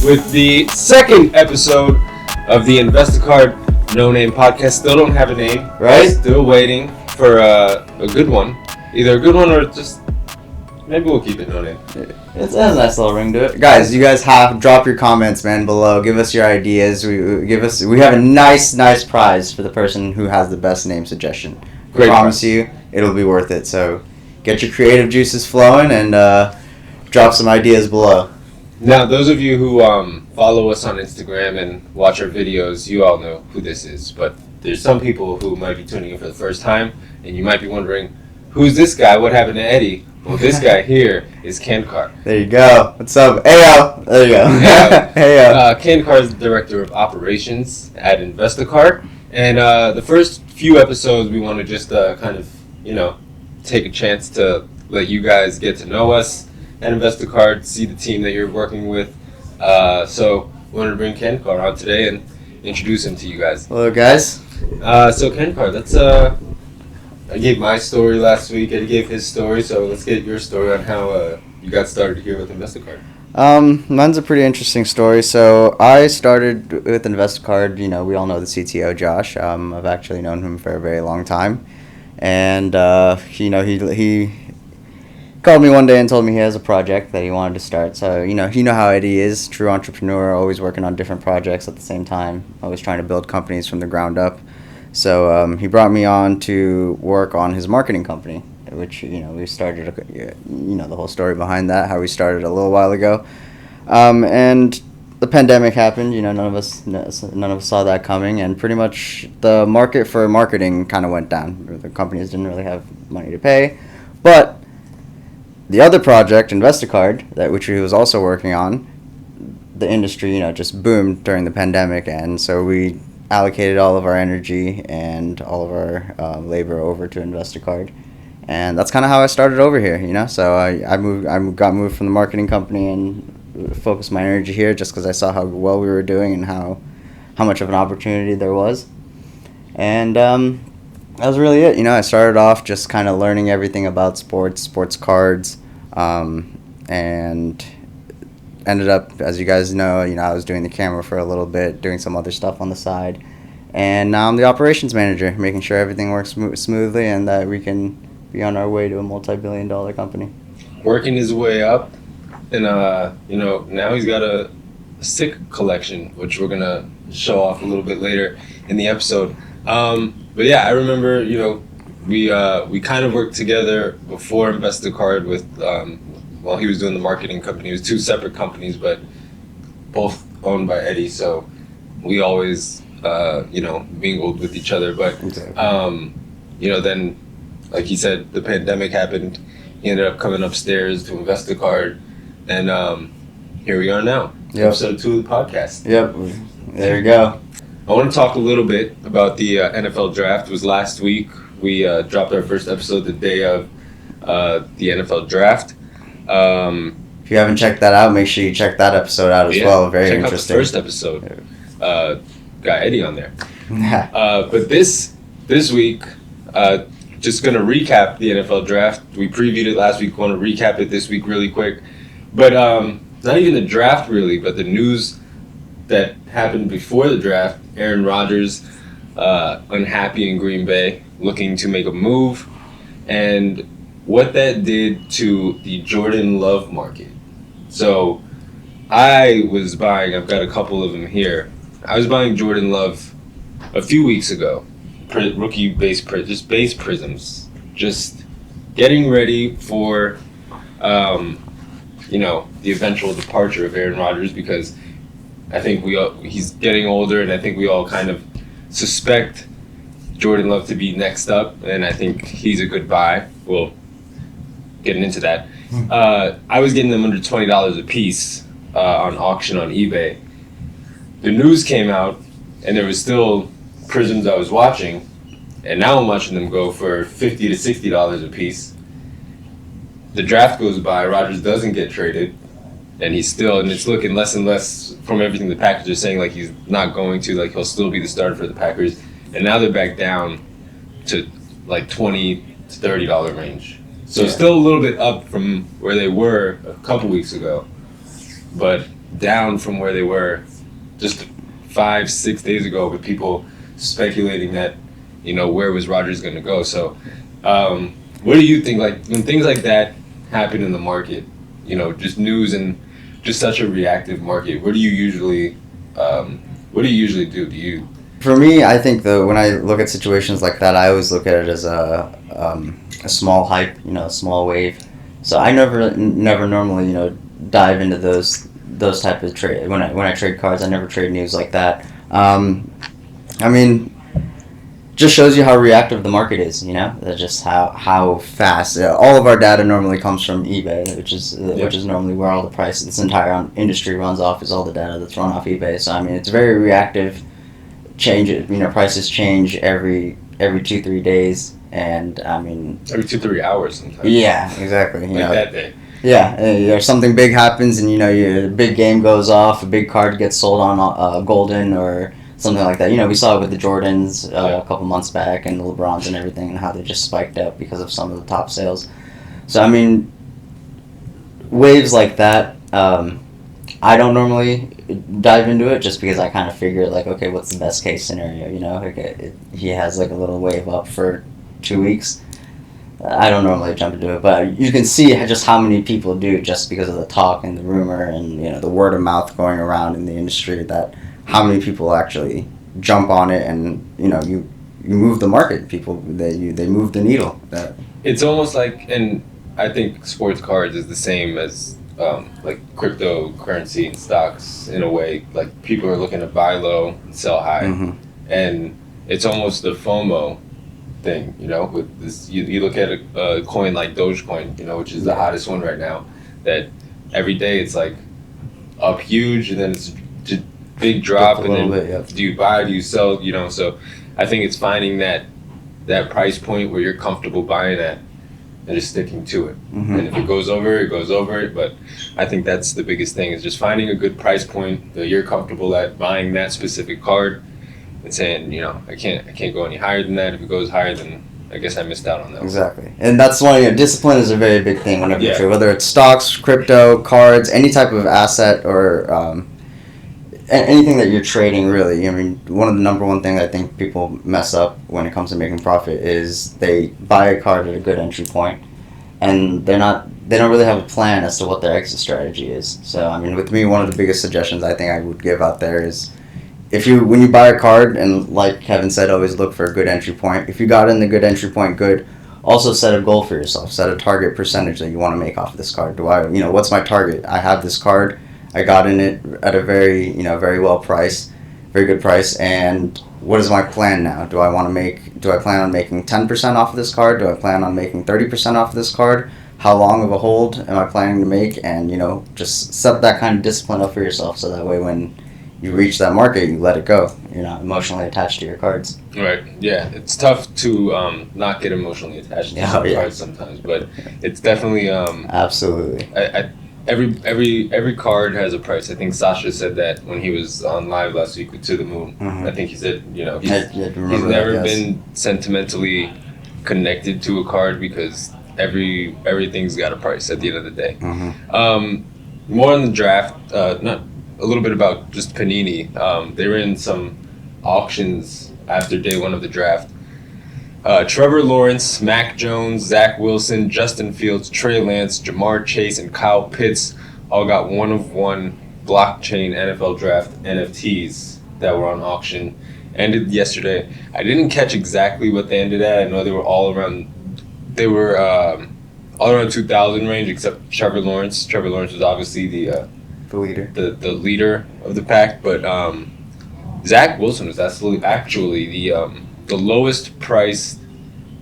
with the second episode of the Investacard No Name Podcast. Still don't have a name, right? Still waiting for a good one. Either a good one or just maybe we'll keep it no name. It has a nice little ring to it. Guys, you guys drop your comments, man, below. Give us your ideas. We have a nice prize for the person who has the best name suggestion. Great. I promise you, it'll be worth it. So get your creative juices flowing and drop some ideas below. Now, those of you who follow us on Instagram and watch our videos, you all know who this is. But there's some people who might be tuning in for the first time, and you might be wondering, who's this guy? What happened to Eddie? Well, this guy here is Khandkar. There you go. What's up? Heyo. There you go. Heyo. Khandkar is the Director of Operations at Investacard. And the first few episodes, we want to just kind of, take a chance to let you guys get to know us at Investacard, see the team that you're working with. So we wanted to bring Khandkar on today and introduce him to you guys. Hello, guys. So Khandkar, let's... I gave my story last week. Eddie gave his story, so let's get your story on how you got started here with Investacard. Mine's a pretty interesting story. So I started with Investacard. We all know the CTO, Josh. I've actually known him for a very long time, and he called me one day and told me he has a project that he wanted to start. So you know how Eddie is, true entrepreneur, always working on different projects at the same time, always trying to build companies from the ground up. So he brought me on to work on his marketing company, which we started. The whole story behind that, how we started a little while ago, and the pandemic happened. None of us saw that coming, and pretty much the market for marketing kind of went down. The companies didn't really have money to pay, but the other project, Investacard, which he was also working on, the industry just boomed during the pandemic, and so we allocated all of our energy and all of our labor over to Investacard, and that's kind of how I started over here. So I got moved from the marketing company and focused my energy here just because I saw how well we were doing and how much of an opportunity there was, and that was really it. I started off just kind of learning everything about sports cards, and ended up, as you guys know, I was doing the camera for a little bit, doing some other stuff on the side, and now I'm the operations manager, making sure everything works smoothly and that we can be on our way to a multi-billion-dollar company. Working his way up, and now he's got a stick collection, which we're gonna show off a little bit later in the episode. But yeah, I remember, we kind of worked together before Investacard with. While he was doing the marketing company. It was two separate companies, but both owned by Eddie, so we always, mingled with each other. But, then, like he said, the pandemic happened. He ended up coming upstairs to Investacard, and here we are now. Yep. Episode 2 of the podcast. Yep, there you go. I want to talk a little bit about the NFL draft. It was last week. We dropped our first episode the day of the NFL draft. If you haven't checked that out, make sure you check that episode out as well. Very interesting. Check out the first episode. Got Eddie on there. But this week, just going to recap the NFL draft. We previewed it last week. Want to recap it this week really quick. But not even the draft really, but the news that happened before the draft. Aaron Rodgers, unhappy in Green Bay, looking to make a move. And what that did to the Jordan Love market. So I was buying, I've got a couple of them here. I was buying Jordan Love a few weeks ago. Rookie base prisms. Just getting ready for, the eventual departure of Aaron Rodgers, because I think he's getting older, and I think we all kind of suspect Jordan Love to be next up, and I think he's a good buy. Well, getting into that, I was getting them under $20 a piece on auction on eBay. The news came out, and there was still prisms I was watching, and now I'm watching them go for $50 to $60 a piece. The draft goes by, Rodgers doesn't get traded, and it's looking less and less from everything the Packers are saying, like he's not going to, like he'll still be the starter for the Packers, and now they're back down to like $20 to $30 range. So still a little bit up from where they were a couple weeks ago. But down from where they were just 5-6 days ago, with people speculating that, where was Rodgers going to go. So, what do you think? Like when things like that happen in the market, just news and just such a reactive market. What do you usually do? Do you? For me, I think when I look at situations like that, I always look at it as a small hype, a small wave. So I never normally, dive into those type of trade. When I trade cards, I never trade news like that. I mean, just shows you how reactive the market is. That's just how fast. All of our data normally comes from eBay, which is normally where all the price, this entire industry runs off, is all the data that's run off eBay. So I mean, it's very reactive. Prices change every 2-3 days, and I mean every 2-3 hours sometimes. Yeah, exactly. That day. Yeah, something big happens, and a big game goes off, a big card gets sold on Golden or something like that. We saw it with the Jordans a couple months back, and the Lebrons and everything, and how they just spiked up because of some of the top sales. So I mean, waves like that. I don't normally dive into it just because I kind of figure, like, okay, what's the best case scenario, he has, like, a little wave up for 2 weeks. I don't normally jump into it, but you can see just how many people do, just because of the talk and the rumor and, the word of mouth going around in the industry, that how many people actually jump on it, and, you move the market. People, they move the needle. It's almost like, and I think sports cards is the same as like cryptocurrency and stocks in a way. Like people are looking to buy low and sell high, and it's almost the FOMO thing. With this, you look at a coin like Dogecoin, which is the hottest one right now. That every day it's like up huge, and then it's just big drop, and then do you buy? Do you sell? So I think it's finding that price point where you're comfortable buying at, and just sticking to it. And if it goes over, it goes over it. But I think that's the biggest thing, is just finding a good price point that you're comfortable at buying that specific card, and saying, I can't go any higher than that. If it goes higher, then I guess I missed out on that. Exactly. And that's one, discipline is a very big thing whenever you trade, whether it's stocks, crypto, cards, any type of asset, or anything that you're trading, really. I mean, one of the number one things I think people mess up when it comes to making profit is they buy a card at a good entry point, and they don't really have a plan as to what their exit strategy is. So, I mean, with me, one of the biggest suggestions I think I would give out there is, when you buy a card, and like Kevin said, always look for a good entry point. If you got in the good entry point, good. Also set a goal for yourself. Set a target percentage that you want to make off of this card. What's my target? I have this card. I got in it at a very good price, and what is my plan now? Do I plan on making 10% off of this card? Do I plan on making 30% off of this card? How long of a hold am I planning to make? And, just set that kind of discipline up for yourself, so that way when you reach that market, you let it go. You're not emotionally attached to your cards. Right. Yeah. It's tough to not get emotionally attached to cards sometimes, but it's definitely absolutely. Every card has a price. I think Sasha said that when he was on live last week with To the Moon. I think he said, he's never been sentimentally connected to a card, because everything's got a price at the end of the day. More on the draft, not a little bit about just Panini. They were in some auctions after day one of the draft. Trevor Lawrence, Mac Jones, Zach Wilson, Justin Fields, Trey Lance, Jamar Chase, and Kyle Pitts all got 1-of-1 blockchain NFL draft NFTs that were on auction. Ended yesterday. I didn't catch exactly what they ended at. I know they were all around 2,000 range, except Trevor Lawrence. Trevor Lawrence was obviously the leader, the leader of the pack. But Zach Wilson was actually the lowest price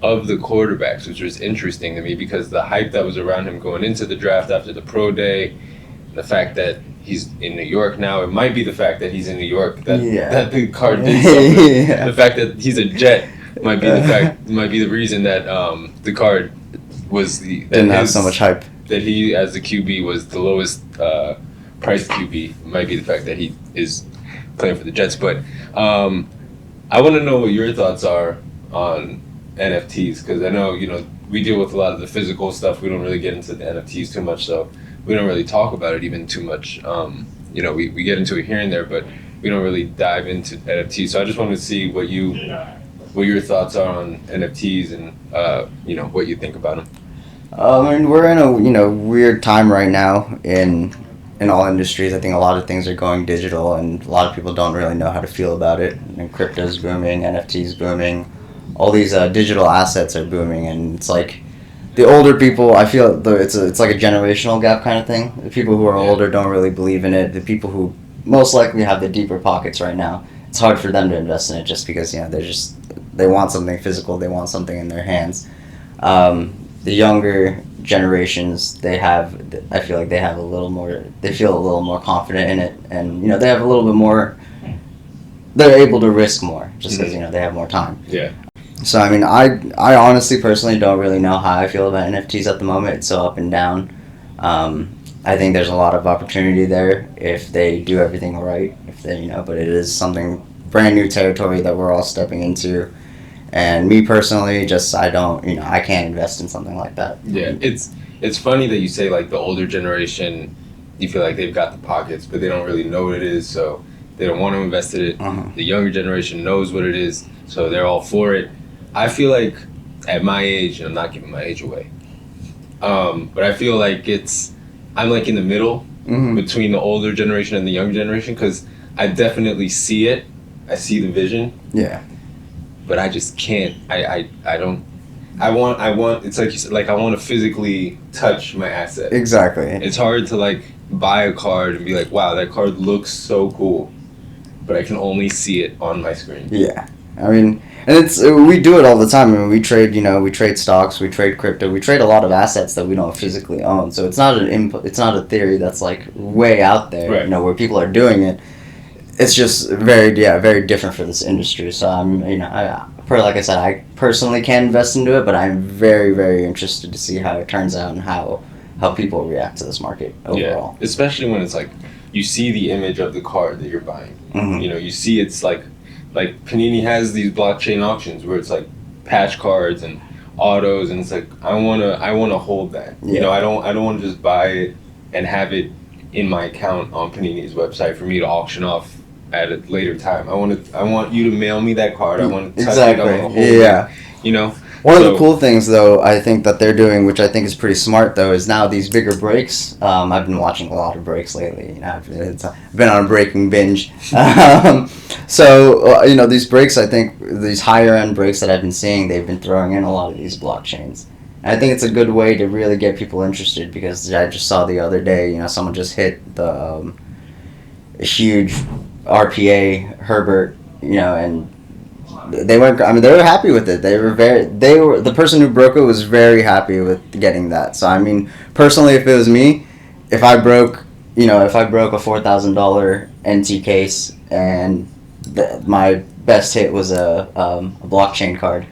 of the quarterbacks, which was interesting to me, because the hype that was around him going into the draft after the pro day, the fact that he's in New York now, it might be the fact that he's in New York that the card did something. The fact that he's a Jet might be the reason that the card was didn't have so much hype. That he, as the QB, was the lowest priced QB. It might be the fact that he is playing for the Jets, but I want to know what your thoughts are on NFTs, because I know, we deal with a lot of the physical stuff. We don't really get into the NFTs too much, so we don't really talk about it even too much. we get into it here and there, but we don't really dive into NFTs. So I just wanted to see what your thoughts are on NFTs and what you think about them. I mean, we're in a weird time right now in all industries. I think a lot of things are going digital, and a lot of people don't really know how to feel about it. And crypto's booming, NFT's booming, all these digital assets are booming, and it's like the older people. I feel it's like a generational gap kind of thing. The people who are older don't really believe in it. The people who most likely have the deeper pockets right now, it's hard for them to invest in it just because they want something physical, they want something in their hands. The younger generations, I feel like they have a little more, they feel a little more confident in it, and they have a little bit more, they're able to risk more just because they have more time. Yeah. So I mean, I honestly personally don't really know how I feel about NFTs at the moment. It's so up and down. I think there's a lot of opportunity there if they do everything right. But it is something brand new territory that we're all stepping into. And me personally, I can't invest in something like that. Yeah, it's funny that you say like the older generation, you feel like they've got the pockets, but they don't really know what it is, so they don't want to invest in it. Uh-huh. The younger generation knows what it is, so they're all for it. I feel like at my age, and I'm not giving my age away, but I feel like I'm like in the middle between the older generation and the younger generation, because I definitely see it. I see the vision. Yeah. But I just can't. I don't. I want. It's like you said. Like I want to physically touch my asset. Exactly. It's hard to like buy a card and be like, wow, that card looks so cool, but I can only see it on my screen. Yeah. I mean, and we do it all the time. I mean, we trade stocks, we trade crypto, we trade a lot of assets that we don't physically own. So it's not it's not a theory that's like way out there. Right. Where people are doing it. It's just very different for this industry. So like I said, I personally can't invest into it, but I'm very, very interested to see how it turns out and how people react to this market overall. Yeah, especially when it's like you see the image of the card that you're buying. Mm-hmm. You see it's like Panini has these blockchain auctions where it's like patch cards and autos, and it's like I wanna hold that. Yeah. I don't want to just buy it and have it in my account on Panini's website for me to auction off at a later time. I want you to mail me that card. I want to touch it. I want to hold it. One of the cool things, though, I think that they're doing, which I think is pretty smart, though, is now these bigger breaks. I've been watching a lot of breaks lately. I've been on a breaking binge. These breaks, I think, these higher-end breaks that I've been seeing, they've been throwing in a lot of these blockchains. And I think it's a good way to really get people interested, because I just saw the other day, someone just hit the huge RPA Herbert, and they were happy with it. The person who broke it was very happy with getting that. So I mean, personally, if it was me, if I broke a $4,000 NT case and my best hit was a blockchain card,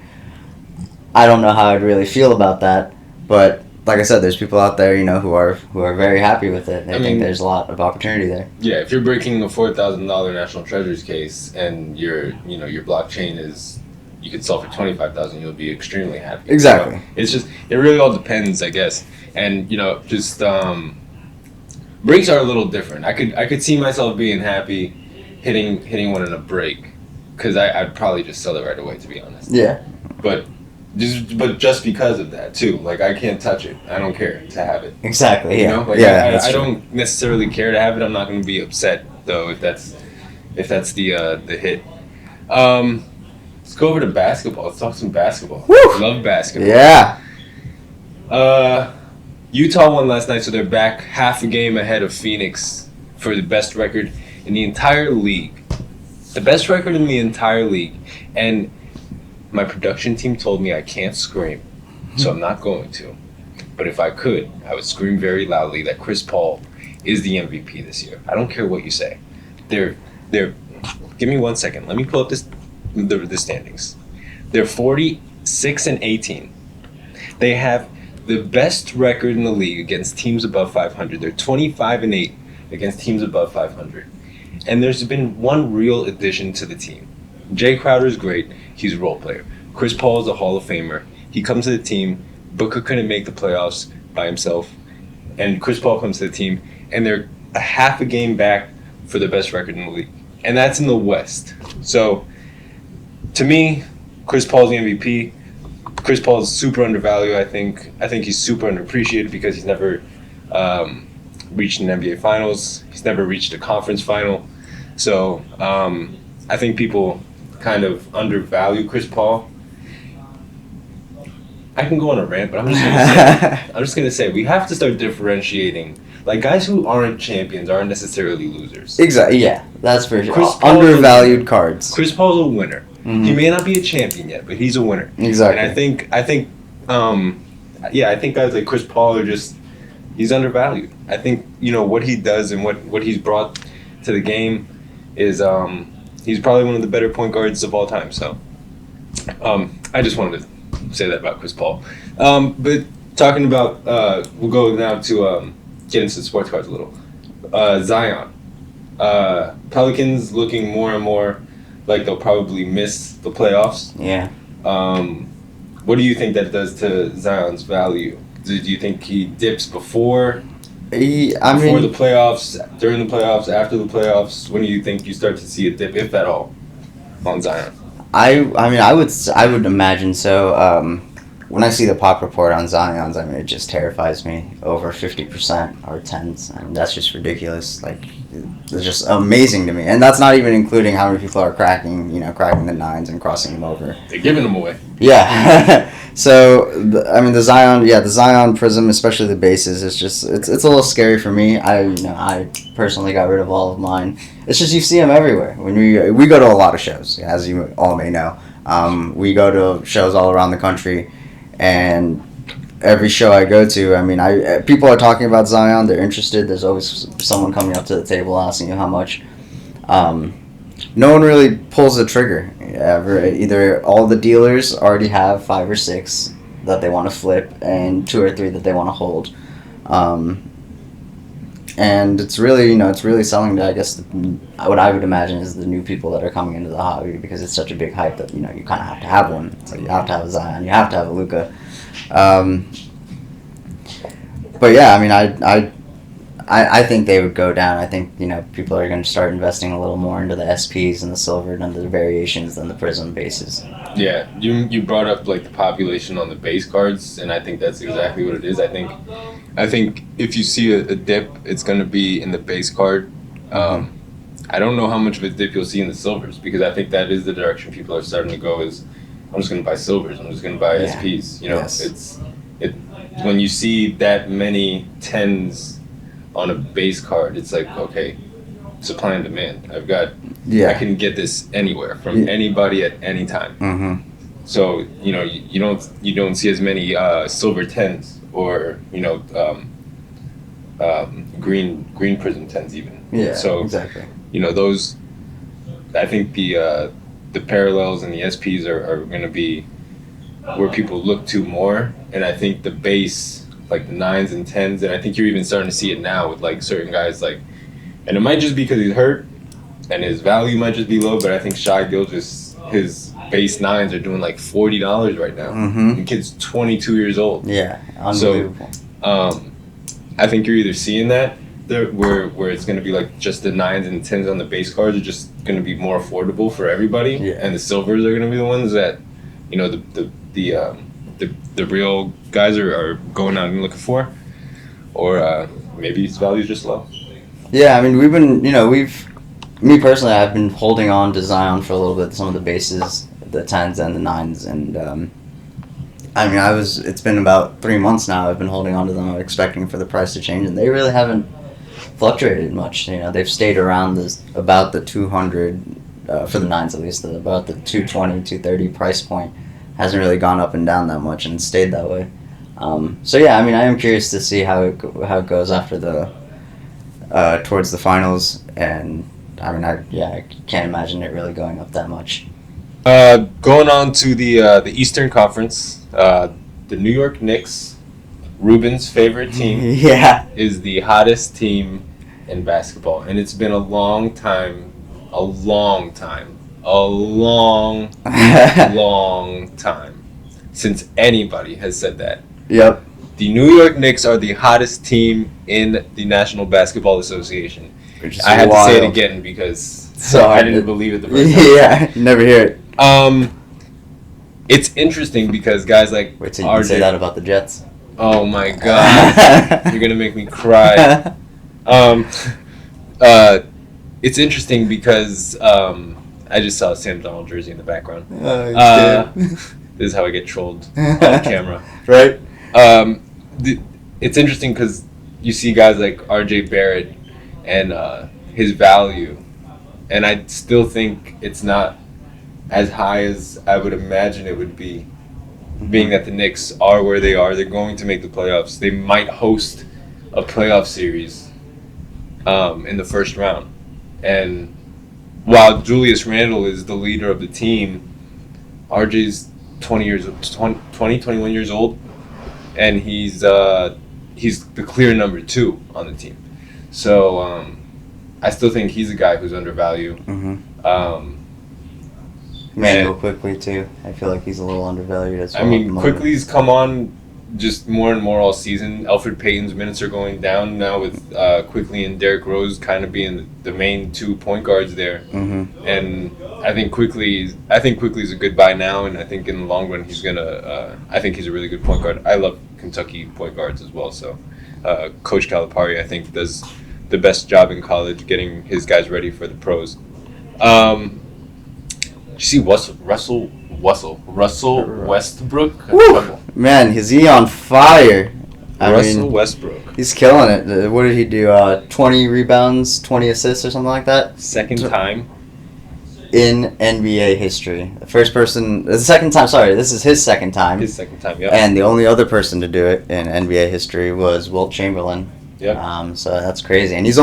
I don't know how I'd really feel about that. But like I said, there's people out there, who are very happy with it. I think there's a lot of opportunity there. Yeah, if you're breaking a $4,000 National Treasures case and your blockchain is, you could sell for $25,000, you'll be extremely happy. Exactly. So it really all depends, I guess. And breaks are a little different. I could see myself being happy hitting one in a break, because I'd probably just sell it right away, to be honest. Yeah. But just because of that too, like I can't touch it. I don't care to have it. Exactly. Yeah. I don't necessarily care to have it. I'm not going to be upset though if that's the hit. Let's go over to basketball. Let's talk some basketball. Woo! I love basketball. Yeah. Utah won last night, so they're back half a game ahead of Phoenix for the best record in the entire league. The best record in the entire league, and my production team told me I can't scream, so I'm not going to. But if I could, I would scream very loudly that Chris Paul is the MVP this year. I don't care what you say. They're. Give me 1 second. Let me pull up the standings. They're 46-18. They have the best record in the league against teams above 500. They're 25-8 against teams above 500. And there's been one real addition to the team. Jay Crowder's great. He's a role player. Chris Paul is a Hall of Famer. He comes to the team. Booker couldn't make the playoffs by himself. And Chris Paul comes to the team. And they're a half a game back for the best record in the league, and that's in the West. So, to me, Chris Paul's the MVP. Chris Paul is super undervalued. I think he's super underappreciated because he's never reached an NBA Finals. He's never reached a conference final. So I think people kind of undervalue Chris Paul. I can go on a rant, but I'm just gonna say we have to start differentiating. Like, guys who aren't champions aren't necessarily losers. Exactly. Yeah, that's for sure. Chris Undervalued cards. Chris Paul's a winner. Mm-hmm. He may not be a champion yet, but he's a winner. Exactly. And I think guys like Chris Paul are just, he's undervalued. I think, what he does and what he's brought to the game is he's probably one of the better point guards of all time. So I just wanted to say that about Chris Paul. But talking about, we'll go now to get into the sports cards a little. Zion. Pelicans looking more and more like they'll probably miss the playoffs. Yeah. What do you think that does to Zion's value? Do you think he dips before the playoffs, during the playoffs, after the playoffs? When do you think you start to see a dip, if at all, on Zion? I would imagine so. When I see the pop report on Zion's, it just terrifies me. Over 50% or 10s. That's just ridiculous. Like, it's just amazing to me. And that's not even including how many people are cracking the 9s and crossing them over. They're giving them away. Yeah. So, the Zion Prism, especially the bases, it's a little scary for me. I personally got rid of all of mine. It's just you see them everywhere. When we go to a lot of shows, as you all may know. We go to shows all around the country. And every show I go to, people are talking about Zion. They're interested. There's always someone coming up to the table asking you how much. No one really pulls the trigger. Either all the dealers already have 5 or 6 that they want to flip, and 2 or 3 that they want to hold. And it's really selling to, I guess, what I would imagine is the new people that are coming into the hobby, because it's such a big hype that, you kind of have to have one. So you have to have a Zion, you have to have a Luka. But yeah, I think they would go down. I think, people are going to start investing a little more into the SPs and the silver and the variations than the Prism bases. Yeah, you brought up like the population on the base cards, and I think that's exactly what it is. I think if you see a dip, it's going to be in the base card. I don't know how much of a dip you'll see in the silvers, because I think that is the direction people are starting to go. Is I'm just going to buy silvers. I'm just going to buy SPs. Yes. When you see that many 10s on a base card, it's like, okay, supply and demand. I can get this anywhere from anybody at any time. Mm-hmm. So you don't see as many silver 10s or green prism 10s even. Yeah. So exactly. Those, I think the parallels and the SPs are going to be where people look to more, and I think the base, like the 9s and 10s, and I think you're even starting to see it now with like certain guys, like, and it might just be because he's hurt and his value might just be low, but I think Shai Gilgeous, his base 9s are doing like $40 right now. Mm-hmm. The kid's 22 years old. Yeah, unbelievable. So, I think you're either seeing that there, where it's going to be like just the 9s and 10s on the base cards are just going to be more affordable for everybody, and the silvers are going to be the ones that, the real guys are going out and looking for, or maybe its value is just low. Yeah, me personally, I've been holding on to Zion for a little bit, some of the bases, the 10s and the 9s, and it's been about 3 months now I've been holding on to them. I'm expecting for the price to change, and they really haven't fluctuated much. They've stayed around about the 200, for the 9s at least, about the 220, 230 price point. Hasn't really gone up and down that much and stayed that way. So yeah, I am curious to see how it goes after towards the finals, and I can't imagine it really going up that much. Going on to the Eastern Conference, the New York Knicks, Ruben's favorite team, is the hottest team in basketball, and it's been a long time since anybody has said that. Yep. The New York Knicks are the hottest team in the National Basketball Association. I had to say it again because I didn't believe it the first time. Yeah, you never hear it. It's interesting because guys like Wait till you say that about the Jets. Oh my God, you're gonna make me cry. It's interesting because I just saw a Sam Donald jersey in the background. This is how I get trolled on camera. Right? It's interesting because you see guys like R.J. Barrett and his value, and I still think it's not as high as I would imagine it would be, being that the Knicks are where they are. They're going to make the playoffs. They might host a playoff series in the first round. And while Julius Randle is the leader of the team, RJ's 21 years old, and he's the clear number 2 on the team. So I still think he's a guy who's undervalued. Manuel Quickly too. I feel like he's a little undervalued as well. I mean, Quickly's come on just more and more all season. Alfred Payton's minutes are going down now with Quickly and Derrick Rose kind of being the main 2 point guards there. And I think Quickly's a good buy now, and I think in the long run he's gonna. I think he's a really good point guard. I love Kentucky point guards as well. So Coach Calipari, I think, does the best job in college getting his guys ready for the pros. Did you see Russell Westbrook? Woo! Man, is he on fire? Russell Westbrook. He's killing it. What did he do? 20 rebounds, 20 assists or something like that? Second time in NBA history. The second time, sorry, this is his second time. His second time, yeah. And the only other person to do it in NBA history was Wilt Chamberlain. Yeah. So that's crazy. And he's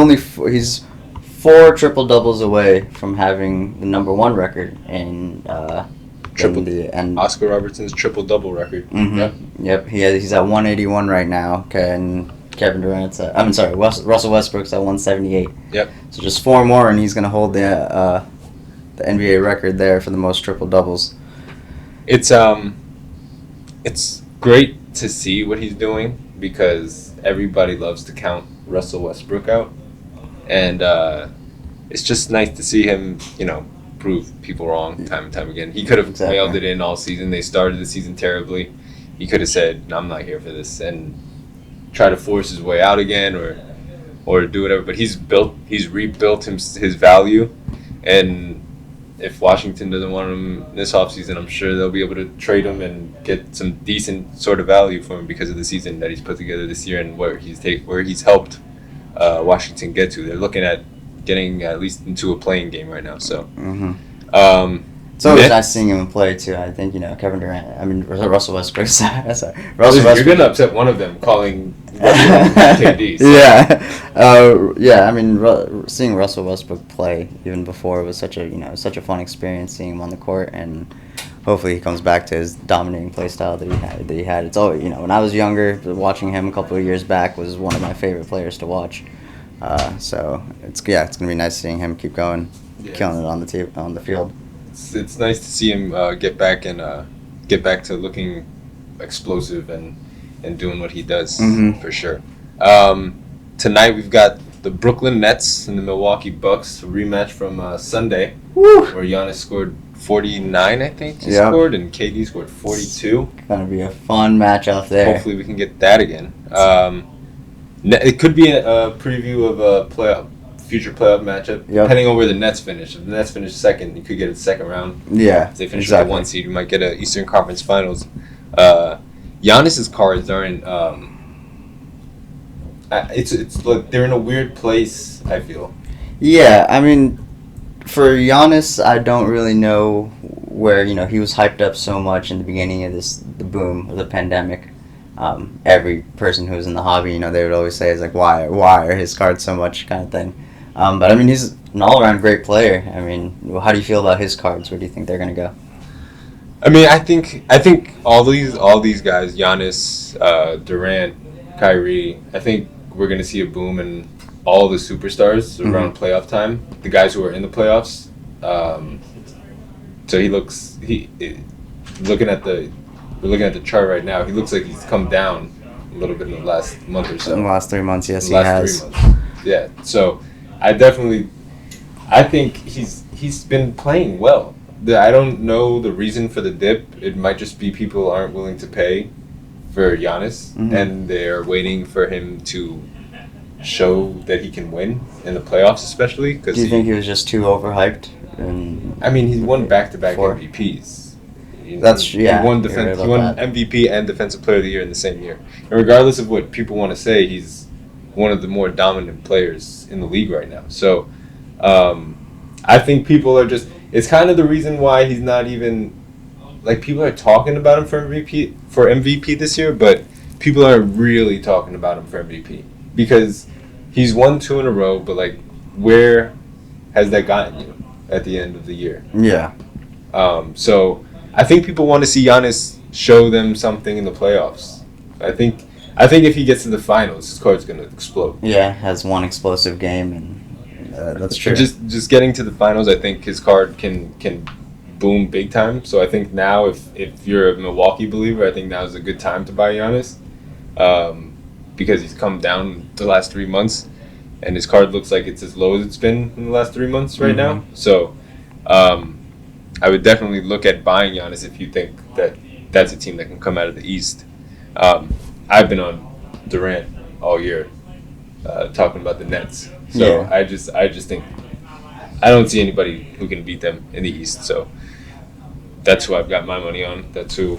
4 triple doubles away from having the number 1 record in Oscar Robertson's triple double record. Yep. He's at 181 right now. And Kevin Durant's Russell Westbrook's at 178. Yep. So just 4 more, and he's gonna hold the NBA record there for the most triple doubles. It's great to see what he's doing because everybody loves to count Russell Westbrook out. And it's just nice to see him, prove people wrong time and time again. He could have mailed it in all season. They started the season terribly. He could have said, "I'm not here for this," and try to force his way out again or do whatever. But he's rebuilt his value. And if Washington doesn't want him this offseason, I'm sure they'll be able to trade him and get some decent sort of value for him because of the season that he's put together this year and where he's helped Washington get to. They're looking at getting at least into a playing game right now. So, it's always nice seeing him play too. I think Kevin Durant. I mean Russell Westbrook. Sorry, Russell Westbrook. You're gonna upset one of them calling KD. So. Yeah. I mean, seeing Russell Westbrook play even before was such a fun experience seeing him on the court, and hopefully he comes back to his dominating play style that he had. It's always when I was younger, watching him a couple of years back was one of my favorite players to watch. So it's gonna be nice seeing him keep going, killing it on the field. It's nice to see him get back to looking explosive and doing what he does for sure. Tonight we've got the Brooklyn Nets and the Milwaukee Bucks, a rematch from Sunday, where Giannis scored 49, I think he scored, and KD scored 42. Gonna be a fun matchup there. Hopefully we can get that again. It could be a preview of a future playoff matchup, depending on where the Nets finish. If the Nets finish second, you could get a second round. Yeah, if they finish with the 1 seed, you might get an Eastern Conference Finals. Giannis's cards aren't. It's like they're in a weird place, I feel. Yeah, I mean, for Giannis, I don't really know where he was hyped up so much in the beginning of the boom of the pandemic. Every person who was in the hobby, they would always say, is like, why are his cards so much kind of thing. But I mean, he's an all-around great player. I mean, how do you feel about his cards? Where do you think they're gonna go? I mean, I think all these guys, Giannis, Durant, Kyrie, I think we're gonna see a boom in all the superstars around playoff time. The guys who are in the playoffs. So we're looking at the chart right now. He looks like he's come down a little bit in the last month or so. In the last 3 months, yes, he last has. 3 months. Yeah. So I think he's been playing well. I don't know the reason for the dip. It might just be people aren't willing to pay for Giannis, and they're waiting for him to show that he can win in the playoffs, especially. Do you think he was just too overhyped? I mean, he won back-to-back Before. MVPs. He won MVP and Defensive Player of the Year in the same year. And regardless of what people want to say, he's one of the more dominant players in the league right now. So I think people are just... It's kind of the reason why he's not even... Like, people are talking about him for MVP this year, but people aren't really talking about him for MVP. Because he's won 2 in a row, but, like, where has that gotten you at the end of the year? Yeah. So I think people want to see Giannis show them something in the playoffs. I think if he gets to the finals, his card's going to explode. Yeah, has one explosive game, and that's true. Just getting to the finals, I think his card can boom big time. So I think now, if you're a Milwaukee believer, I think now is a good time to buy Giannis, because he's come down the last 3 months, and his card looks like it's as low as it's been in the last 3 months right now. So I would definitely look at buying Giannis if you think that that's a team that can come out of the East. I've been on Durant all year, talking about the Nets. So yeah. I just think I don't see anybody who can beat them in the East. So that's who I've got my money on. That's who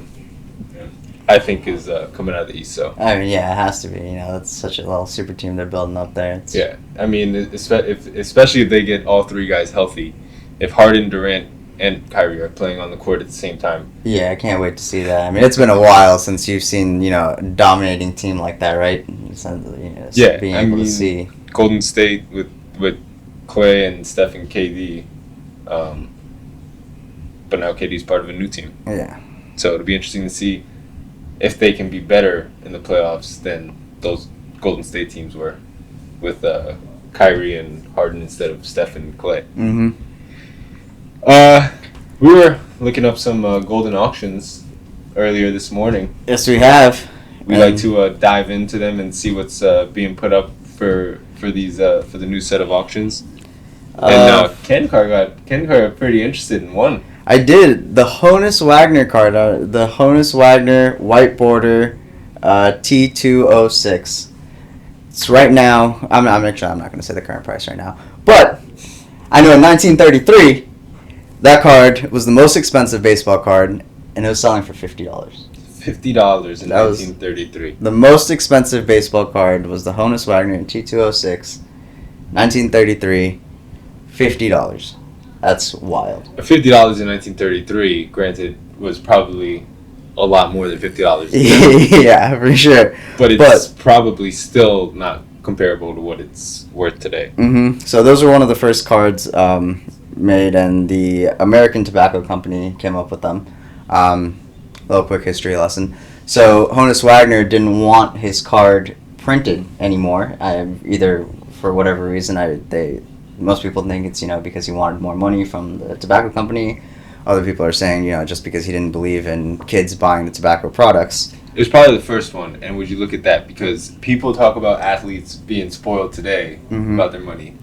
I think is coming out of the East. So I mean, yeah, it has to be. That's such a little super team they're building up there. Yeah, I mean, especially if they get all 3 guys healthy. If Harden, Durant, and Kyrie are playing on the court at the same time. Yeah, I can't wait to see that. I mean, it's been a while since you've seen a dominating team like that, right? Being able to see Golden State with Clay and Steph and KD, but now KD's part of a new team. Yeah. So it'll be interesting to see if they can be better in the playoffs than those Golden State teams were, with Kyrie and Harden instead of Steph and Clay. Mm-hmm. We were looking up some golden auctions earlier this morning. Yes, we have. We like to dive into them and see what's being put up for these for the new set of auctions. And Khandkar pretty interested in one. I did. The Honus Wagner card, the Honus Wagner white border T206. It's right now. I'm not going to say the current price right now, but I know in 1933. That card was the most expensive baseball card, and it was selling for $50. $50 in 1933. The most expensive baseball card was the Honus Wagner in T206, 1933, $50. That's wild. $50 in 1933, granted, was probably a lot more than $50. Yeah, for sure. But it's probably still not comparable to what it's worth today. Mm-hmm. So those were one of the first cards made, and the American Tobacco Company came up with them. Little quick history lesson. So Honus Wagner didn't want his card printed anymore. Either for whatever reason, most people think it's because he wanted more money from the tobacco company. Other people are saying just because he didn't believe in kids buying the tobacco products. It was probably the first one, and would you look at that, because people talk about athletes being spoiled today about their money.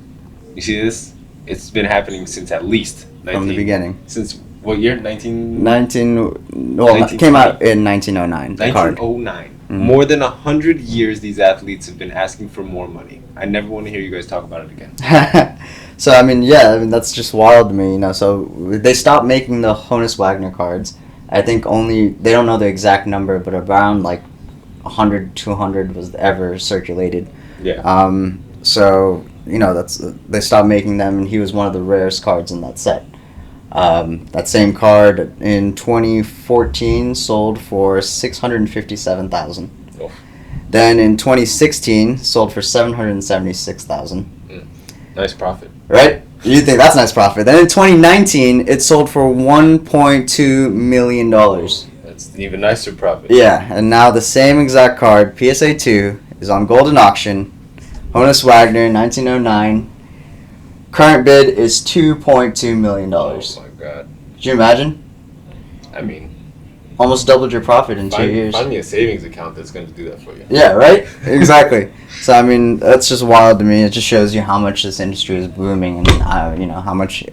You see this? It's been happening since at least from the beginning. Since what year? 19. Well, it came out in 1909. 1909. More than 100 years, these athletes have been asking for more money. I never want to hear you guys talk about it again. So that's just wild to me. So they stopped making the Honus Wagner cards. I think they don't know the exact number, but around like 100, 200 was ever circulated. Yeah. So they stopped making them, and he was one of the rarest cards in that set. That same card in 2014 sold for $657,000. Oh. Then in 2016 sold for $776,000. Nice profit. Right? You think that's nice profit? Then in 2019 it sold for $1.2 million. That's an even nicer profit. Yeah, and now the same exact card, PSA 2, is on Golden Auction. Honus Wagner, 1909. Current bid is $2.2 million. Oh my god. Could you imagine? I mean, almost doubled your profit in 2 years. Find me a savings account that's going to do that for you. Yeah, right? Exactly. So, I mean, that's just wild to me. It just shows you how much this industry is booming and, how much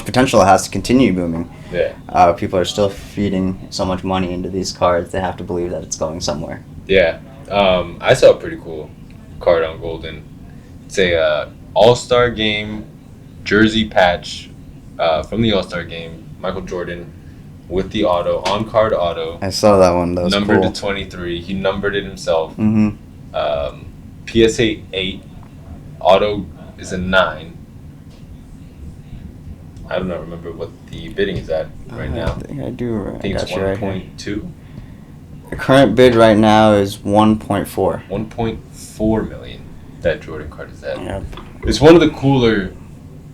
potential it has to continue booming. Yeah. People are still feeding so much money into these cards, they have to believe that it's going somewhere. Yeah. I saw a pretty cool card on Golden. It's a All-Star Game jersey patch from the All-Star Game. Michael Jordan with the on-card auto. I saw that one. That was numbered cool. to 23. He numbered it himself. Mm-hmm. PSA 8. Auto is a 9. I don't know. Remember what the bidding is at right now. I think I do. I think it's 1.2. The current bid right now is 1.4. 1.4 million. That Jordan card is at. Yep. It's one of the cooler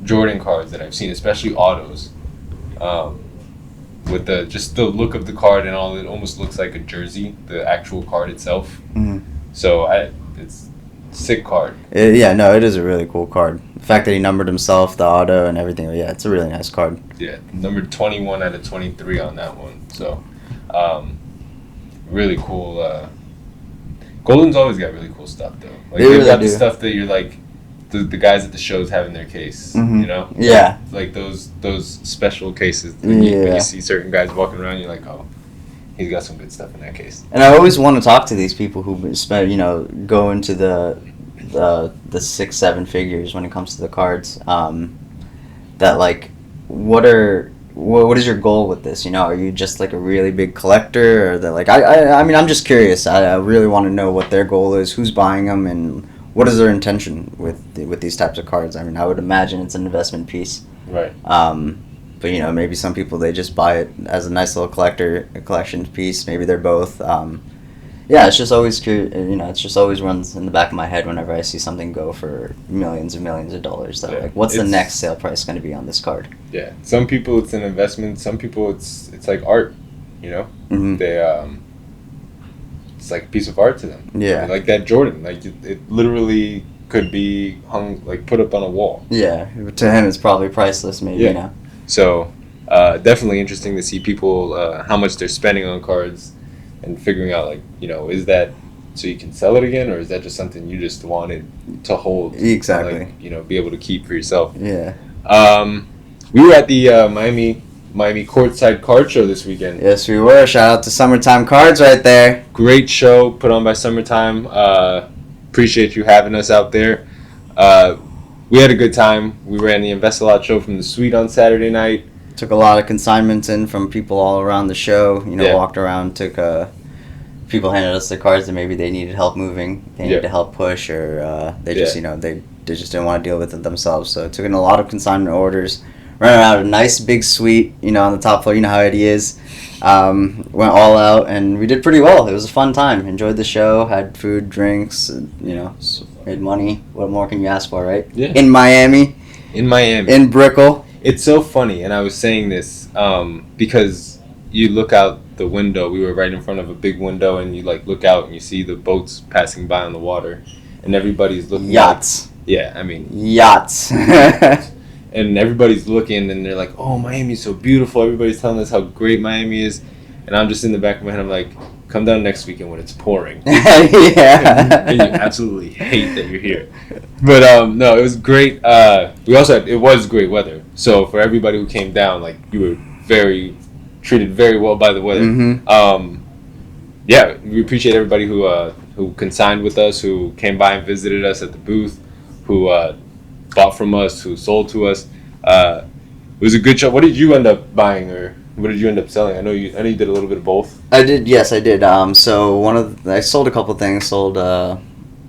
Jordan cards that I've seen, especially autos. With the look of the card and all, it almost looks like a jersey, the actual card itself. Mm-hmm. So it's a sick card. It is a really cool card. The fact that he numbered himself, the auto, and everything. Yeah, it's a really nice card. Yeah, numbered 21 out of 23 on that one. So, really cool. Golden's always got really cool stuff though. Like They really got do. the stuff that you're like, the guys at the shows have in their case. Mm-hmm. You know. Yeah. Like those special cases. When you see certain guys walking around, you're like, oh, he's got some good stuff in that case. And I always want to talk to these people who spend, go into the 6-7 figures when it comes to the cards. That like, what is your goal with this? Are you just like a really big collector, or that like I mean I'm just curious. I really want to know what their goal is, who's buying them, and what is their intention with these types of cards. I mean, I would imagine it's an investment piece. Right. But maybe some people, they just buy it as a nice little collection piece. Maybe they're both. It's just always it just always runs in the back of my head whenever I see something go for millions and millions of dollars. So like, what's the next sale price going to be on this card? Yeah. Some people it's an investment. Some people it's like art. Mm-hmm. They it's like a piece of art to them. Yeah. Like that Jordan. Like it literally could be hung, like put up on a wall. Yeah. To him, it's probably priceless. Maybe. Yeah. So, definitely interesting to see people how much they're spending on cards, and figuring out like is that so you can sell it again, or is that just something you just wanted to hold? Exactly. Like, be able to keep for yourself. Yeah. We were at the Miami Courtside Card Show this weekend. Yes, we were. Shout out to Summertime Cards right there. Great show put on by Summertime. Appreciate you having us out there. We had a good time. We ran the Investacard show from the suite on Saturday night. Took a lot of consignments in from people all around the show. Walked around, took people handed us the cards that maybe they needed help moving, they needed to help push, or they just they just didn't want to deal with it themselves. So took in a lot of consignment orders. Ran around a nice big suite, on the top floor. You know how it is. Went all out, and we did pretty well. It was a fun time. Enjoyed the show. Had food, drinks. Made money. What more can you ask for, right? Yeah. In Miami. In Brickell. It's so funny, and I was saying this because you look out the window. We were right in front of a big window, and you look out and you see the boats passing by on the water, and everybody's looking. Yachts. Yachts. And everybody's looking, and they're like, "Oh, Miami's so beautiful." Everybody's telling us how great Miami is, and I'm just in the back of my head. I'm like, "Come down next weekend when it's pouring." Yeah. And you absolutely hate that you're here. But no, it was great. It was great weather. So for everybody who came down, you were treated very well by the weather. Mm-hmm. We appreciate everybody who consigned with us, who came by and visited us at the booth, who bought from us, who sold to us. It was a good show. What did you end up buying, or what did you end up selling? I know you did a little bit of both. I did. Yes, I did. So I sold a couple things. Sold a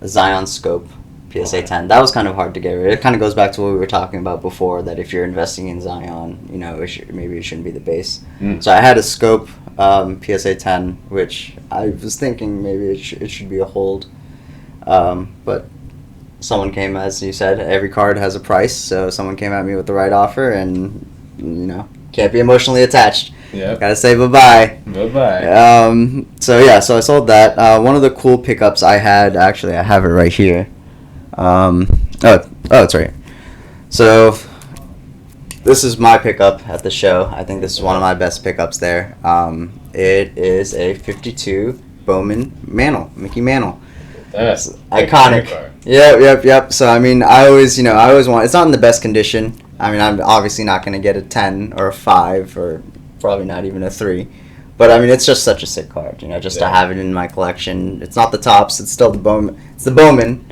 Zion scope, PSA 10. That was kind of hard to get rid of. It kind of goes back to what we were talking about before, that if you're investing in Zion, maybe it shouldn't be the base. So I had a scope, PSA 10, which I was thinking maybe it should be a hold, but someone came, as you said, every card has a price, so someone came at me with the right offer, and can't be emotionally attached. Yeah. Gotta say bye-bye. Bye-bye. So I sold that. One of the cool pickups I had, actually, I have it right here. It's right. So this is my pickup at the show. I think this is one of my best pickups there. It is a 52 Bowman Mantle, Mickey Mantle. That's iconic. Yep. So I mean, I always want. It's not in the best condition. I mean, I'm obviously not going to get a 10 or a 5 or probably not even a 3. But I mean, it's just such a sick card, just to have it in my collection. It's not the tops. It's still the Bowman. It's the Bowman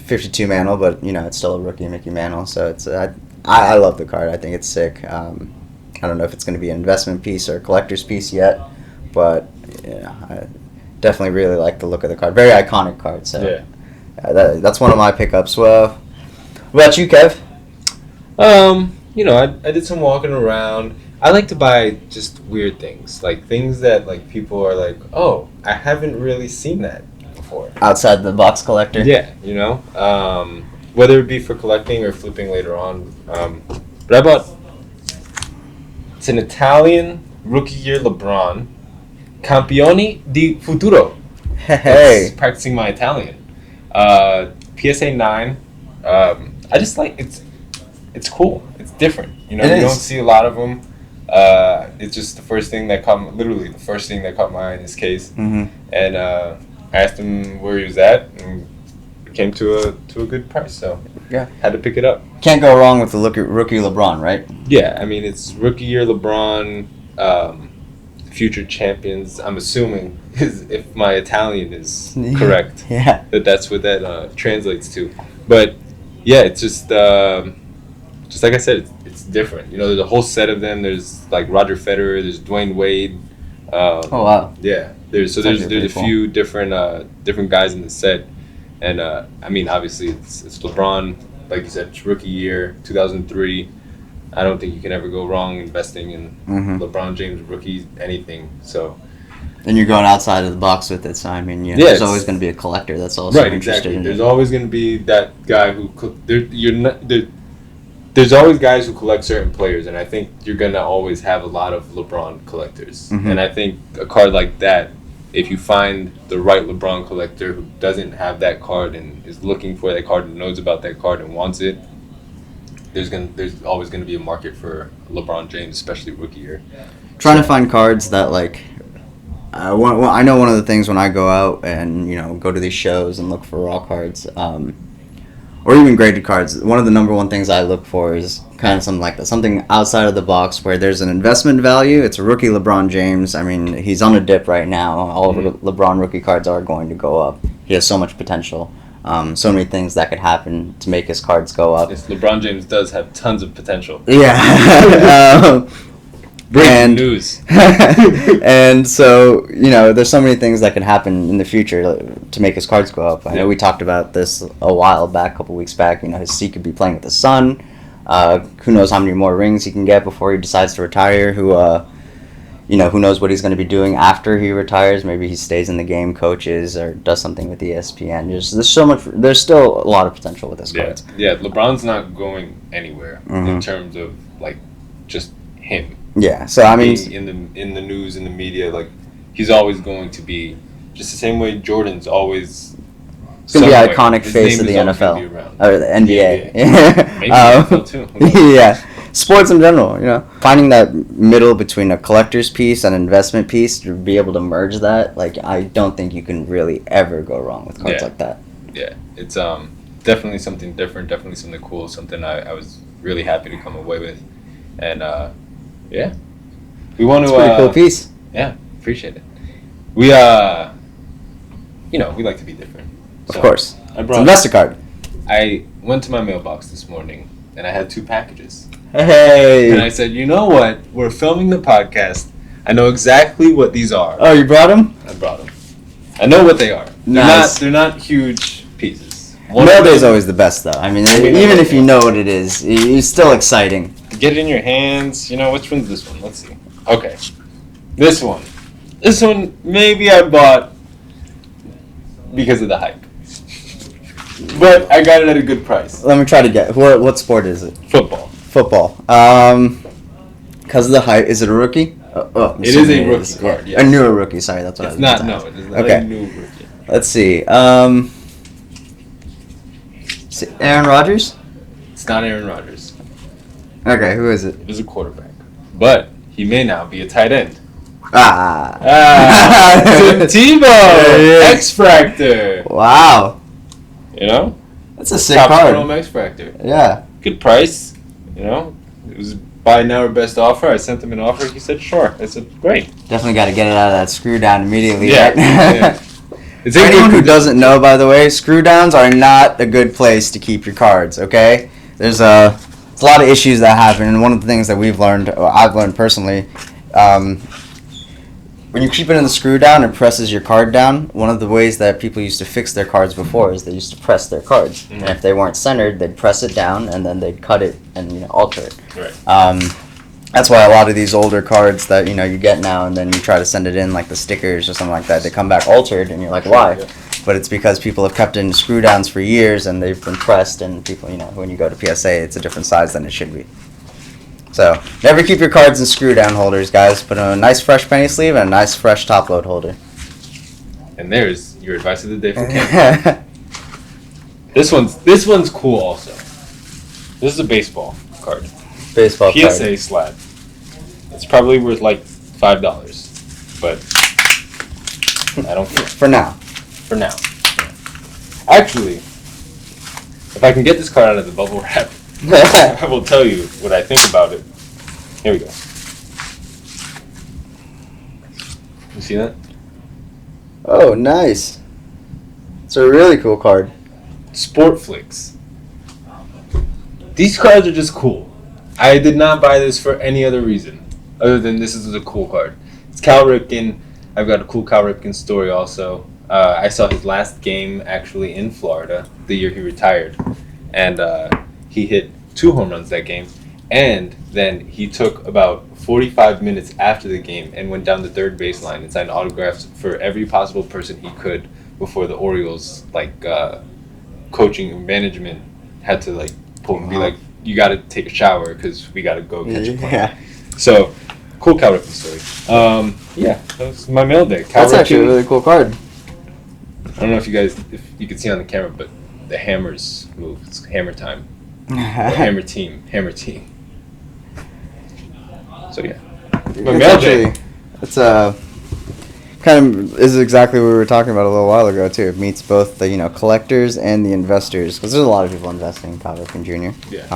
52 Mantle, but it's still a rookie Mickey Mantle. So it's I love the card. I think it's sick. I don't know if it's going to be an investment piece or a collector's piece yet, but I definitely really like the look of the card. Very iconic card. So that's one of my pickups. Well, what about you, Kev? I did some walking around. I like to buy just weird things, like things that like people are like, oh, I haven't really seen that before. Outside the box collector. Yeah, whether it be for collecting or flipping later on. But I bought. It's an Italian rookie year LeBron, Campioni di Futuro. Hey. Practicing my Italian. PSA 9. I just like it's cool. It's different. You don't see a lot of them. It's just the first thing that caught my eye in this case. Mm-hmm. And I asked him where he was at, and it came to a good price. So had to pick it up. Can't go wrong with the rookie LeBron, right? Yeah, I mean it's rookie year LeBron, future champions. I'm assuming if my Italian is correct, that's what that translates to. But yeah, it's just like I said, it's different. There's a whole set of them. There's like Roger Federer. There's Dwayne Wade. Oh wow. Yeah. There's a few different guys in the set, and I mean obviously it's LeBron, like you said, it's rookie year 2003. I don't think you can ever go wrong investing in LeBron James rookie anything. So. And you're going outside of the box with it, so I mean, there's always going to be a collector that's also interested in it. There's always going to be that guy who there's always guys who collect certain players, and I think you're going to always have a lot of LeBron collectors. Mm-hmm. And I think a card like that, if you find the right LeBron collector who doesn't have that card and is looking for that card and knows about that card and wants it, there's always going to be a market for LeBron James, especially rookie year. Trying to find cards that like. I know one of the things when I go out and go to these shows and look for raw cards, or even graded cards. One of the number one things I look for is kind of something like that, something outside of the box where there's an investment value. It's a rookie LeBron James. I mean, he's on a dip right now. All of the LeBron rookie cards are going to go up. He has so much potential. So many things that could happen to make his cards go up. Yes, LeBron James does have tons of potential. Yeah. Breaking news. And so, there's so many things that can happen in the future to make his cards go up. I know we talked about this a while back, a couple weeks back. He could be playing with the Sun. Who knows how many more rings he can get before he decides to retire. Who knows what he's going to be doing after he retires. Maybe he stays in the game, coaches, or does something with ESPN. There's still a lot of potential with his cards. Yeah, LeBron's not going anywhere in terms of, like, just him. Yeah, so I mean, in the news, in the media, like he's always going to be just the same way Jordan's always. It's gonna be an iconic face of the NFL or the NBA. Maybe NFL too. Yeah, sports in general. Finding that middle between a collector's piece and an investment piece to be able to merge that. Like, I don't think you can really ever go wrong with cards like that. Yeah, it's definitely something different, definitely something cool, something I was really happy to come away with, and. Yeah, we want to. It's a pretty cool piece. Yeah, appreciate it. We we like to be different. So of course, it's Investacard. I went to my mailbox this morning and I had 2 packages. Hey. And I said, you know what? We're filming the podcast. I know exactly what these are. Oh, you brought them? I brought them. I know what they are. Nice. They're not huge pieces. Mail day is always the best, though. I mean, even if you know what it is, it's still exciting. Get it in your hands. Which one's this one? Let's see. Okay. This one. This one, maybe I bought because of the hype. But I got it at a good price. Let me try to get. What sport is it? Football. Because of the hype, is it a rookie? It is a rookie card, yes. A newer rookie, sorry. That's what it's not. No, it is not a new rookie. Let's see. Aaron Rodgers? It's not Aaron Rodgers. Okay, who is it? It is a quarterback. But he may now be a tight end. Tim Tebow! X-Fractor! Wow. You know? That's a sick Top card. Chrome X-Fractor. Yeah. Good price. You know? It was buy now or best offer. I sent him an offer. He said, sure. I said, great. Definitely got to get it out of that screw down immediately. Yeah. Right? Yeah. For anyone who doesn't know, by the way, screw downs are not a good place to keep your cards, okay? There's a lot of issues that happen, and one of the things that we've learned, or I've learned personally, when you keep it in the screw down, it presses your card down. One of the ways that people used to fix their cards before is they used to press their cards. Mm-hmm. And if they weren't centered, they'd press it down, and then they'd cut it and alter it. Right. That's why a lot of these older cards that you get now, and then you try to send it in like the stickers or something like that, they come back altered, and you're like, why? Yeah. But it's because people have kept it in screw downs for years, and they've been pressed, and people, when you go to PSA, it's a different size than it should be. So never keep your cards in screw down holders, guys. Put a nice fresh penny sleeve and a nice fresh top load holder. And there's your advice of the day for Khandkar. This one's cool also. This is a baseball card. Baseball PSA card. slab. It's probably worth like $5, but I don't care. For now. For now. Actually, if I can get this card out of the bubble wrap, I will tell you what I think about it. Here we go. You see that? Oh, nice. It's a really cool card. Sport Flicks. These cards are just cool. I did not buy this for any other reason other than this is a cool card. It's Cal Ripken. I've got a cool Cal Ripken story also. I saw his last game actually in Florida the year he retired. And he hit 2 home runs that game. And then he took about 45 minutes after the game and went down the third baseline and signed autographs for every possible person he could before the Orioles, coaching and management had to pull him and be like, you got to take a shower because we got to go catch a plane. Yeah. So, cool Cal Ripken story. Yeah, that was my mail day. That's actually a really cool card. I don't know if you can see on the camera, but the hammers move. It's hammer time. Hammer team. So yeah, my mail day. It's kind of is exactly what we were talking about a little while ago too. It meets both the collectors and the investors because there's a lot of people investing in Cal Ripken Jr. Yeah.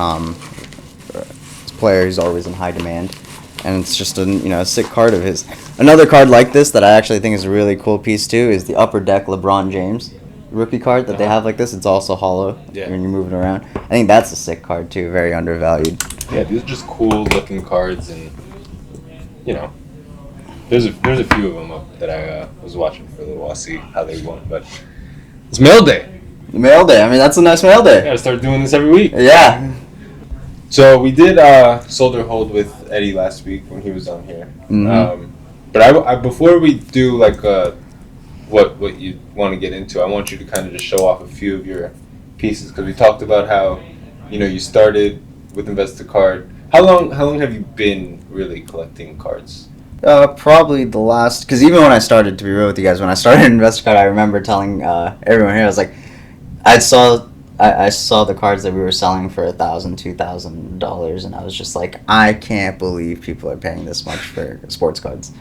It's a player who's always in high demand, and it's just a sick card of his. Another card like this that I actually think is a really cool piece too is the Upper Deck LeBron James rookie card that they have like this. It's also hollow when you move it around. I think that's a sick card too, very undervalued. Yeah, these are just cool looking cards, and there's a few of them up that I was watching for a little while, see how they went. But it's mail day. Mail day. I mean, that's a nice mail day. Gotta start doing this every week. Yeah. So we did sold or hold with Eddie last week when he was on here. Mm-hmm. But I before we do what you want to get into, I want you to kind of just show off a few of your pieces because we talked about how you started with Investacard. How long have you been really collecting cards? Probably the last, because even when I started, to be real with you guys, when I started Investacard, I remember telling everyone here, I was like, I saw the cards that we were selling for $1,000, $2,000, and I was just like, I can't believe people are paying this much for sports cards.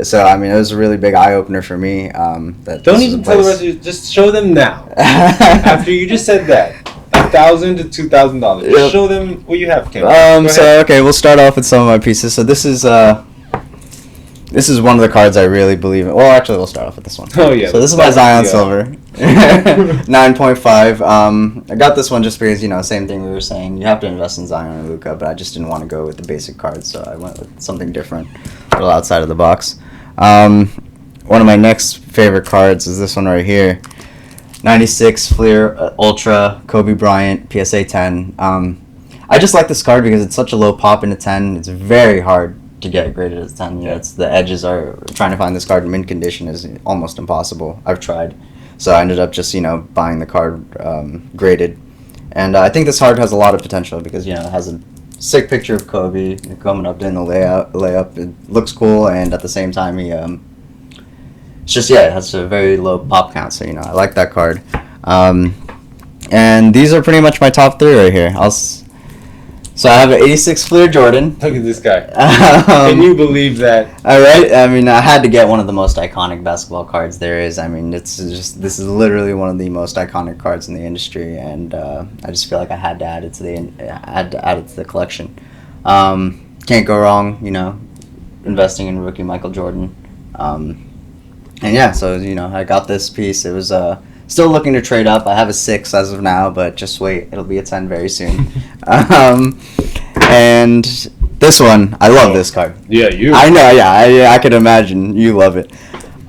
So I mean, it was a really big eye opener for me. Don't even tell the rest of you. Just show them now. After you just said that, $1,000 to $2,000. Just show them what you have, Kim. Okay, we'll start off with some of my pieces. So this is one of the cards I really believe in. Well, actually, we'll start off with this one. Oh yeah. So this is my Zion Silver, 9.5. I got this one just because same thing we were saying. You have to invest in Zion and Luka, but I just didn't want to go with the basic cards, so I went with something different, a little outside of the box. One of my next favorite cards is this one right here, 96 Fleer Ultra Kobe Bryant PSA 10. I just like this card because it's such a low pop into 10. It's very hard to get graded as 10. It's the edges are trying to find this card in mint condition is almost impossible. I've tried, so I ended up just buying the card graded, and I think this card has a lot of potential because it has a sick picture of Kobe coming up in the layup. It looks cool, and at the same time it's just it has a very low pop count, so I like that card. And these are pretty much my top 3 right here. So I have an 86 Fleer Jordan. Look at this guy. Can you believe that? All right. I mean, I had to get one of the most iconic basketball cards there is. I mean, this is literally one of the most iconic cards in the industry, and I just feel like I had to add it to the collection. Can't go wrong, investing in rookie Michael Jordan. And yeah, so I got this piece. It was still looking to trade up. I have a 6 as of now, but just wait, it'll be a 10 very soon. And this one, I love this card. Yeah, you. I know, yeah, I could imagine you love it.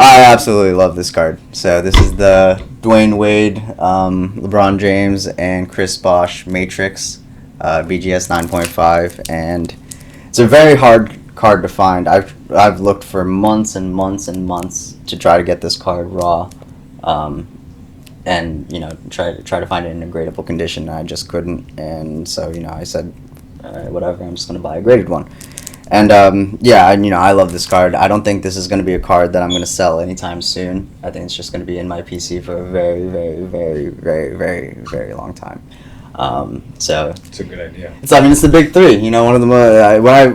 I absolutely love this card. So this is the Dwayne Wade, LeBron James, and Chris Bosh Matrix, BGS 9.5, and it's a very hard card to find. I've looked for months and months and months to try to get this card raw, and try to find it in a gradable condition. I just couldn't, and so I said, all right, whatever. I'm just gonna buy a graded one. And I love this card. I don't think this is gonna be a card that I'm gonna sell anytime soon. I think it's just gonna be in my PC for a very, very, very, very, very, very long time. So it's a good idea. It's the big three. One of the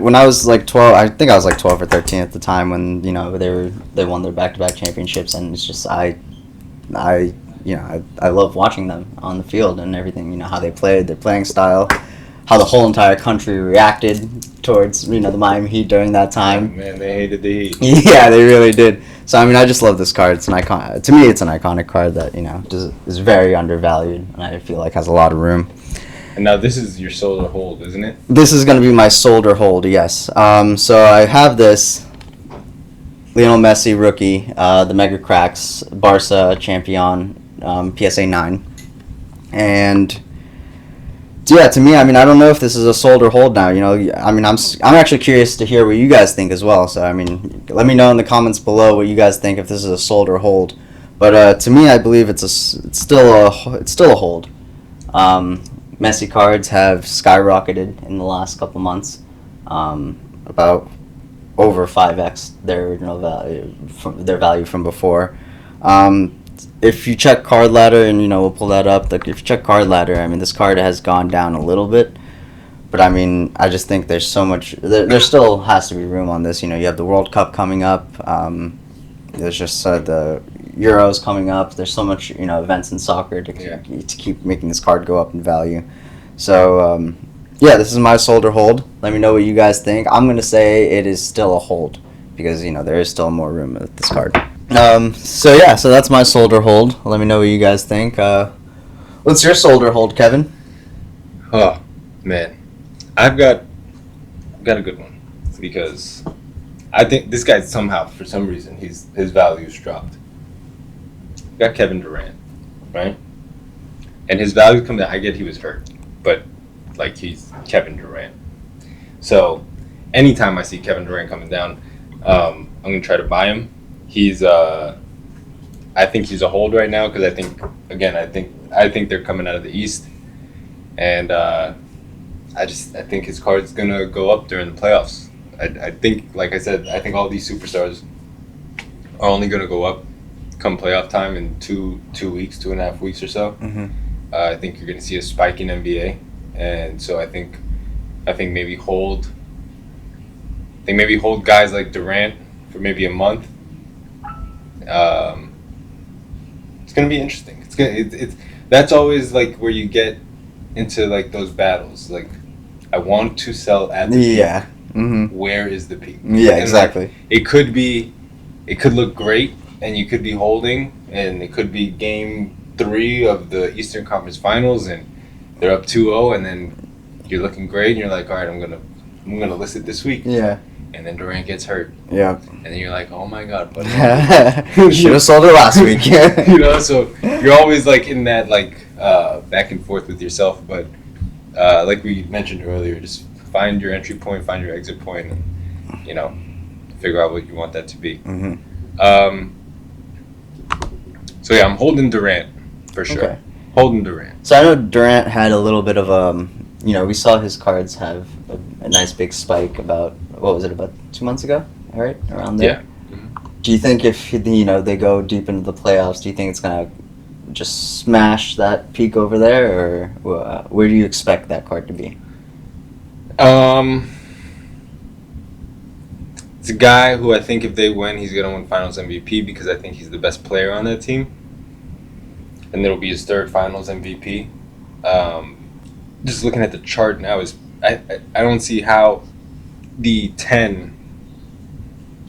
when I was like 12, I think I was like 12 or 13 at the time when they won their back-to-back championships, and it's just I love watching them on the field and everything. How they played, their playing style, how the whole entire country reacted towards the Miami Heat during that time. Oh, man, they hated the Heat. Yeah, they really did. So I just love this card. It's an icon. To me, it's an iconic card that is very undervalued, and I feel like has a lot of room. And now this is your sold or hold, isn't it? This is going to be my sold or hold. Yes. So I have this Lionel Messi rookie, the Mega Cracks Barca champion, PSA 9, and. Yeah, to me, I don't know if this is a sold or hold now. I'm actually curious to hear what you guys think as well. So, let me know in the comments below what you guys think if this is a sold or hold. But to me, I believe it's still a hold. Messi cards have skyrocketed in the last couple months, about over 5x their original value from before. If you check Card Ladder, and we'll pull that up. If you check Card Ladder, this card has gone down a little bit, but I just think there's so much. There still has to be room on this. You have the World Cup coming up. There's just the Euros coming up. There's so much events in soccer to keep making this card go up in value. So this is my sold or hold. Let me know what you guys think. I'm gonna say it is still a hold because there is still more room with this card. So that's my sold or hold. Let me know what you guys think. What's your sold or hold, Kevin? Oh man, I've got a good one because I think this guy somehow, for some reason, his value's dropped. Got Kevin Durant, right? And his value come down. I get he was hurt, but he's Kevin Durant. So anytime I see Kevin Durant coming down, I'm gonna try to buy him. He's I think he's a hold right now because I think they're coming out of the East, and I think his card's gonna go up during the playoffs. I think, like I said, I think all these superstars are only gonna go up come playoff time in 2.5 weeks or so. Mm-hmm. I think you're gonna see a spike in NBA, and so I think maybe hold guys like Durant for maybe a month. It's gonna be interesting. That's always where you get into those battles. I want to sell at the peak. Mm-hmm. Where is the peak? Yeah, exactly. It could look great, and you could be holding, and it could be game 3 of the Eastern Conference Finals, and they're up 2-0, and then you're looking great, and you're like, all right, I'm gonna list it this week. Yeah. And then Durant gets hurt. Yeah. And then you're like, oh my God, but should have sold it last week. So you're always in that back and forth with yourself. But like we mentioned earlier, just find your entry point, find your exit point, and figure out what you want that to be. Mm-hmm. So yeah, I'm holding Durant for sure. Okay. Holding Durant. So I know Durant had a little bit of we saw his cards have a nice big spike about 2 months ago, right? Around there. Yeah. Mm-hmm. Do you think if they go deep into the playoffs, do you think it's gonna just smash that peak over there, or where do you expect that card to be? It's a guy who I think if they win, he's gonna win Finals MVP because I think he's the best player on that team, and it'll be his third Finals MVP. Just looking at the chart now, I don't see how the 10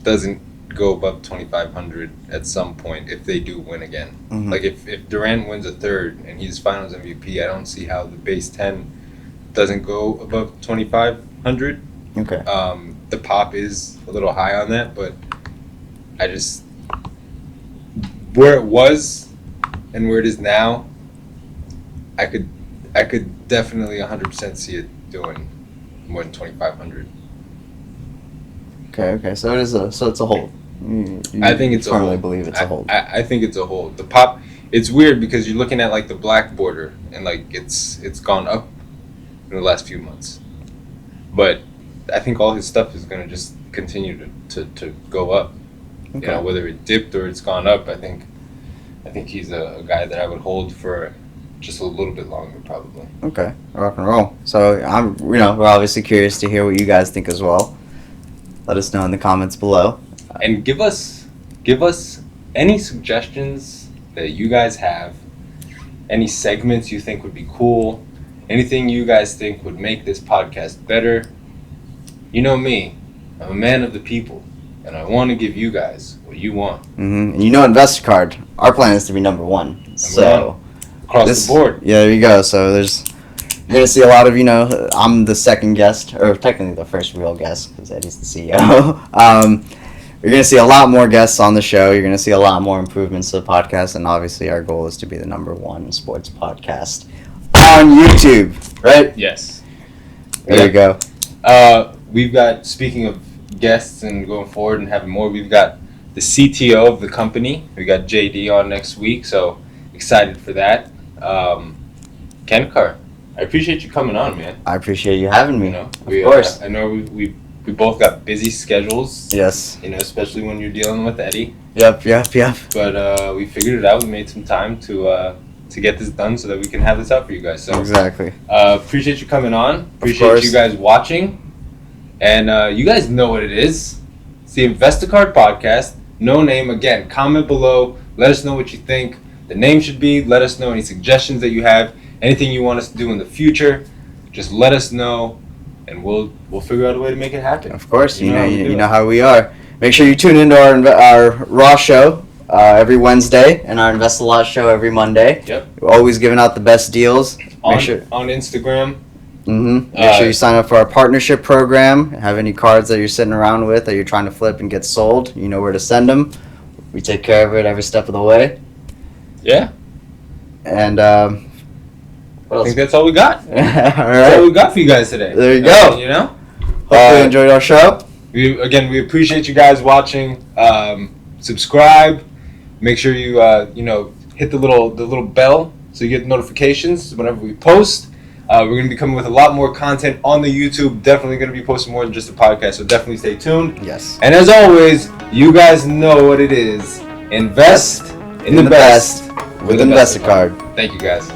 doesn't go above 2,500 at some point if they do win again. Mm-hmm. Like if Durant wins a third and he's Finals MVP, I don't see how the base 10 doesn't go above 2,500. Okay. The pop is a little high on that, but I just where it was and where it is now, I could definitely 100% see it doing more than 2,500. Okay. So it's a hold. I think it's a firmly hold. believe it's a hold. I think it's a hold. The pop, it's weird because you're looking at like the black border and like it's gone up in the last few months, but I think all his stuff is gonna just continue to go up. Okay. You know, whether it dipped or it's gone up, I think he's a guy that I would hold for just a little bit longer, probably. Okay, rock and roll. So we're obviously curious to hear what you guys think as well. Let us know in the comments below. And give us any suggestions that you guys have, any segments you think would be cool, anything you guys think would make this podcast better. You know me, I'm a man of the people, and I want to give you guys what you want. Mm-hmm. And Investacard, our plan is to be number one. Across the board. Yeah, there you go. So you're going to see a lot of, I'm the second guest, or technically the first real guest, because Eddie's the CEO. You're going to see a lot more guests on the show. You're going to see a lot more improvements to the podcast, and obviously our goal is to be the number one sports podcast on YouTube, right? Yes. There you go. We've got, speaking of guests and going forward and having more, we've got the CTO of the company. We got JD on next week, so excited for that. Khandkar, I appreciate you coming on, man. I appreciate you having me. Of course. I know we both got busy schedules. Yes. Especially when you're dealing with Eddie. Yep. But we figured it out. We made some time to get this done so that we can have this out for you guys. So exactly. Appreciate you coming on. Appreciate you guys watching. And you guys know what it is. It's the Investacard podcast. No name. Again, comment below. Let us know what you think the name should be. Let us know any suggestions that you have. Anything you want us to do in the future. Just let us know, and we'll figure out a way to make it happen. Of course, you know how we are. Make sure you tune into our Raw show every Wednesday and our Invest a Lot show every Monday. Yep. We're always giving out the best deals. On Instagram. Mm-hmm. Make sure you sign up for our partnership program. Have any cards that you're sitting around with that you're trying to flip and get sold, you know where to send them. We take care of it every step of the way. Yeah. And I think that's all we got. All right. That's all we got for you guys today. There you go. Hopefully you enjoyed our show. We appreciate you guys watching. Subscribe. Make sure you hit the little bell so you get notifications whenever we post. We're going to be coming with a lot more content on the YouTube. Definitely going to be posting more than just a podcast, so definitely stay tuned. Yes. And as always, you guys know what it is. Invest in the best with Investacard. Thank you guys.